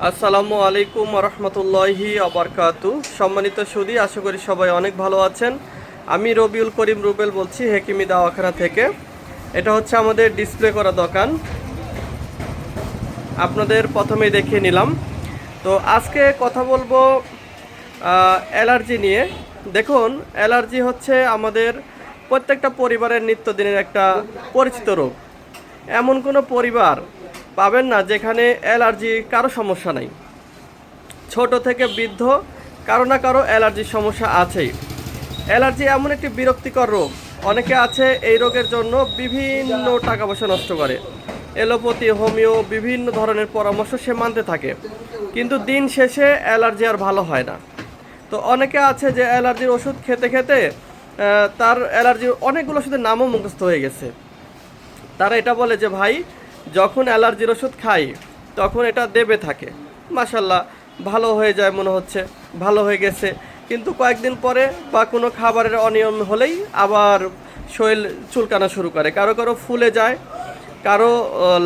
আসসালামু আলাইকুম রহমতুল্লাহি আবরকাতু। সম্মানিত সুদী, আশা করি সবাই অনেক ভালো আছেন। আমি রবিউল করিম রুবেল বলছি হেকিমি দাওয়াখানা থেকে। এটা হচ্ছে আমাদের ডিসপ্লে করা দোকান, আপনাদের প্রথমেই দেখিয়ে নিলাম। তো আজকে কথা বলবো অ্যালার্জি নিয়ে। দেখুন, অ্যালার্জি হচ্ছে আমাদের প্রত্যেকটা পরিবারের নিত্যদিনের একটা পরিচিত রোগ। এমন কোনো পরিবার পাবেন না যেখানে অ্যালার্জি কারো সমস্যা নাই। ছোট থেকে বৃদ্ধ কারো না কারো অ্যালার্জির সমস্যা আছেই। অ্যালার্জি এমন একটি বিরক্তিকর রোগ, অনেকে আছে এই রোগের জন্য বিভিন্ন টাকা পয়সা নষ্ট করে। এলোপ্যাথি, হোমিও বিভিন্ন ধরনের পরামর্শ সে মানতে থাকে, কিন্তু দিন শেষে অ্যালার্জি আর ভালো হয় না। তো অনেকে আছে যে অ্যালার্জির ওষুধ খেতে খেতে তার অ্যালার্জির অনেকগুলো ওষুধের নামও মুখস্থ হয়ে গেছে। তারা এটা বলে যে ভাই, যখন অ্যালার্জির ওষুধ খাই তখন এটা দেবে থাকে, মাশাল্লাহ ভালো হয়ে যায়, মনে হচ্ছে ভালো হয়ে গেছে। কিন্তু কয়েকদিন পরে বা কোনো খাবারের অনিয়ম হলেই আবার শরীর চুলকানো শুরু করে। কারো কারো ফুলে যায়, কারো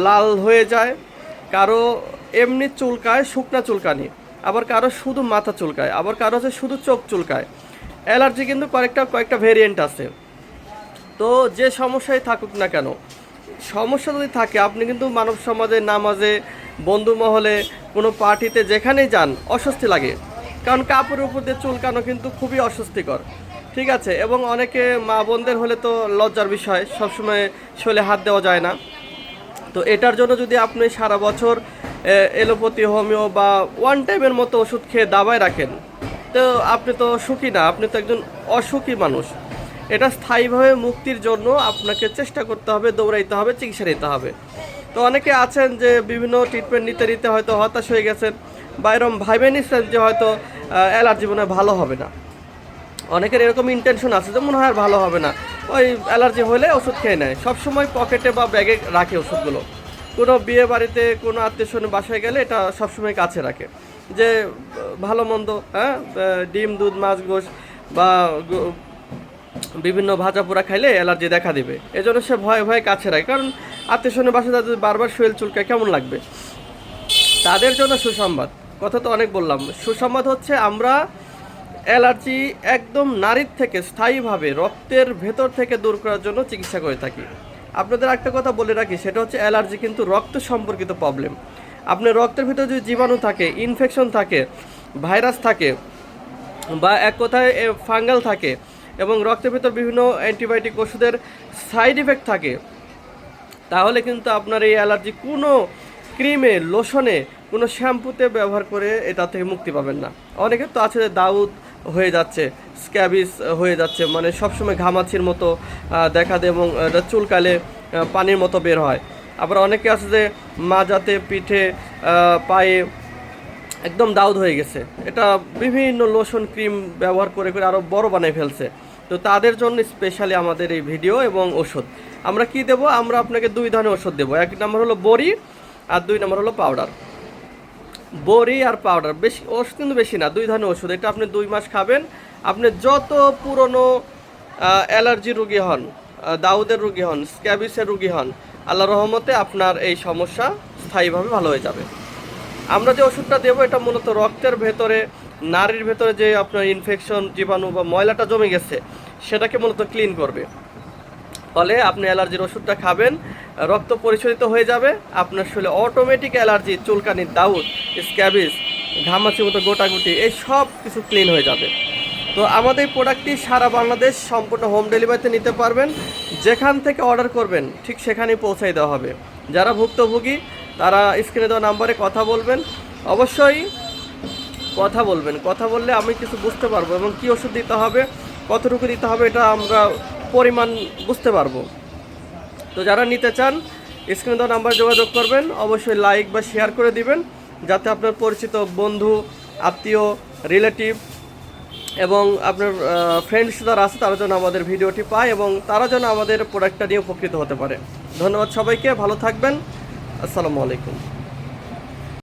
লাল হয়ে যায়, কারো এমনি চুলকায়, শুকনা চুলকানি, আবার কারো শুধু মাথা চুলকায়, আবার কারো হচ্ছে শুধু চোখ চুলকায়। অ্যালার্জি কিন্তু কয়েকটা ভেরিয়েন্ট আছে। তো যে সমস্যায় থাকুক না কেন, সমস্যা যদি থাকে, আপনি কিন্তু মানব সমাজে, নামাজে, বন্ধু মহলে, কোনো পার্টিতে যেখানেই যান অস্বস্তি লাগে। কারণ কাপড়ের উপর দিয়ে চুলকানো কিন্তু খুবই অস্বস্তিকর, ঠিক আছে। এবং অনেকে মা বোনদের হলে তো লজ্জার বিষয়, সবসময় শরীরে হাত দেওয়া যায় না। তো এটার জন্য যদি আপনি সারা বছর এলোপ্যাথি, হোমিও বা ওয়ান টাইমের মতো ওষুধ খেয়ে দাবায় রাখেন, তো আপনি তো সুখী না, আপনি তো একজন অসুখী মানুষ। এটা স্থায়ীভাবে মুক্তির জন্য আপনাকে চেষ্টা করতে হবে, দৌড়াইতে হবে, চিকিৎসা নিতে হবে। তো অনেকে আছেন যে বিভিন্ন ট্রিটমেন্ট নিতে নিতে হয়তো হতাশ হয়ে গেছেন, বা এরকম ভাইবে নিচ্ছেন যে হয়তো অ্যালার্জি মনে হয় ভালো হবে না। অনেকের এরকম ইন্টেনশন আছে যে মনে হয় আর ভালো হবে না, ওই অ্যালার্জি হলে ওষুধ খেয়ে নেয়, সবসময় পকেটে বা ব্যাগে রাখে ওষুধগুলো। কোনো বিয়ে বাড়িতে, কোনো আত্মীয় স্বজনের বাসায় গেলে এটা সবসময় কাছে রাখে, যে ভালো মন্দ, হ্যাঁ, ডিম, দুধ, মাছ, গোশ বা বিভিন্ন ভাজা পোড়া খাইলে অ্যালার্জি দেখা দেবে। এজন্য সে ভয়ে ভয়ে কাছে রাখে, কারণ আত্মীয় স্বজনের বাসায় তাদের বারবার শরীর চুলকায়, কেমন লাগবে। তাদের জন্য সুসংবাদ, কথা তো অনেক বললাম। সুসংবাদ হচ্ছে আমরা অ্যালার্জি একদম নারীর থেকে স্থায়ীভাবে রক্তের ভেতর থেকে দূর করার জন্য চিকিৎসা করে থাকি। আপনাদের একটা কথা বলে রাখি, সেটা হচ্ছে অ্যালার্জি কিন্তু রক্ত সম্পর্কিত প্রবলেম। আপনার রক্তের ভিতরে যদি জীবাণু থাকে, ইনফেকশন থাকে, ভাইরাস থাকে, বা এক কথায় ফাঙ্গাল থাকে, এবং রক্তের ভিতর বিভিন্ন অ্যান্টিবায়োটিক ওষুধের সাইড ইফেক্ট থাকে, তাহলে কিন্তু আপনার এই অ্যালার্জি কোনো ক্রিমে, লোশনে, কোনো শ্যাম্পুতে ব্যবহার করে এটা থেকে মুক্তি পাবেন না। অনেকের তো আছে যে দাউদ হয়ে যাচ্ছে, স্ক্যাবিস হয়ে যাচ্ছে, মানে সবসময় ঘামাচির মতো দেখা দেয়, এবং এটা চুলকালে পানির মতো বের হয়। আবার অনেকে আছে যে মাজাতে, পিঠে, পায়ে একদম দাউদ হয়ে গেছে, এটা বিভিন্ন লোশন, ক্রিম ব্যবহার করে করে আরও বড় বানিয়ে ফেলছে। তো তাদের জন্য স্পেশালি আমাদের এই ভিডিও এবং ওষুধ। আমরা কি দেব, আমরা আপনাকে দুই ধরনের ওষুধ দেবো। এক নম্বর হলো বড়ি, আর দুই নম্বর হলো পাউডার। বড়ি আর পাউডার, বেশি ওষুধ কিন্তু বেশি না, দুই ধরনের ওষুধ। এটা আপনি 2 মাস খাবেন। আপনি যত পুরনো অ্যালার্জি রোগী হন, দাউদের রোগী হন, স্ক্যাবিসের রোগী হন, আল্লাহ রহমতে আপনার এই সমস্যা স্থায়ীভাবে ভালো হয়ে যাবে। আমরা যে ওষুধটা দেবো, এটা মূলত রক্তের ভেতরে, নারীর ভেতরে যে আপনার ইনফেকশন, জীবাণু বা ময়লাটা জমে গেছে, সেটাকে মূলত ক্লিন করবে। ফলে আপনি অ্যালার্জির ওষুধটা খাবেন, রক্ত পরিশোধিত হয়ে যাবে, আপনার শরীরে অটোমেটিক অ্যালার্জি, চুলকানি, দাউদ, স্ক্যাবিস, ঘামাচির মতো গোটাগুটি, এই সব কিছু ক্লিন হয়ে যাবে। তো আমাদের এই প্রোডাক্টটি সারা বাংলাদেশ সম্পূর্ণ হোম ডেলিভারিতে নিতে পারবেন। যেখান থেকে অর্ডার করবেন ঠিক সেখানেই পৌঁছাই দেওয়া হবে। যারা ভুক্তভোগী তারা স্ক্রিনে দেওয়া নাম্বারে কথা বলবেন, অবশ্যই কথা বলবেন। কথা বললে আমি কিছু বুঝতে পারবো, এবং কী ওষুধ দিতে হবে, কতটুকু দিতে হবে, এটা আমরা পরিমাণ বুঝতে পারবো। তো যারা নিতে চান স্ক্রিনে দেওয়া নাম্বার যোগাযোগ করবেন, অবশ্যই লাইক বা শেয়ার করে দিবেন, যাতে আপনার পরিচিত বন্ধু, আত্মীয়, রিলেটিভ এবং আপনার ফ্রেন্ডস যারা আছে তারা যেন আমাদের ভিডিওটি পায়, এবং তারা যেন আমাদের প্রোডাক্টটা নিয়ে উপকৃত হতে পারে। ধন্যবাদ সবাইকে, ভালো থাকবেন। আসসালামু আলাইকুম।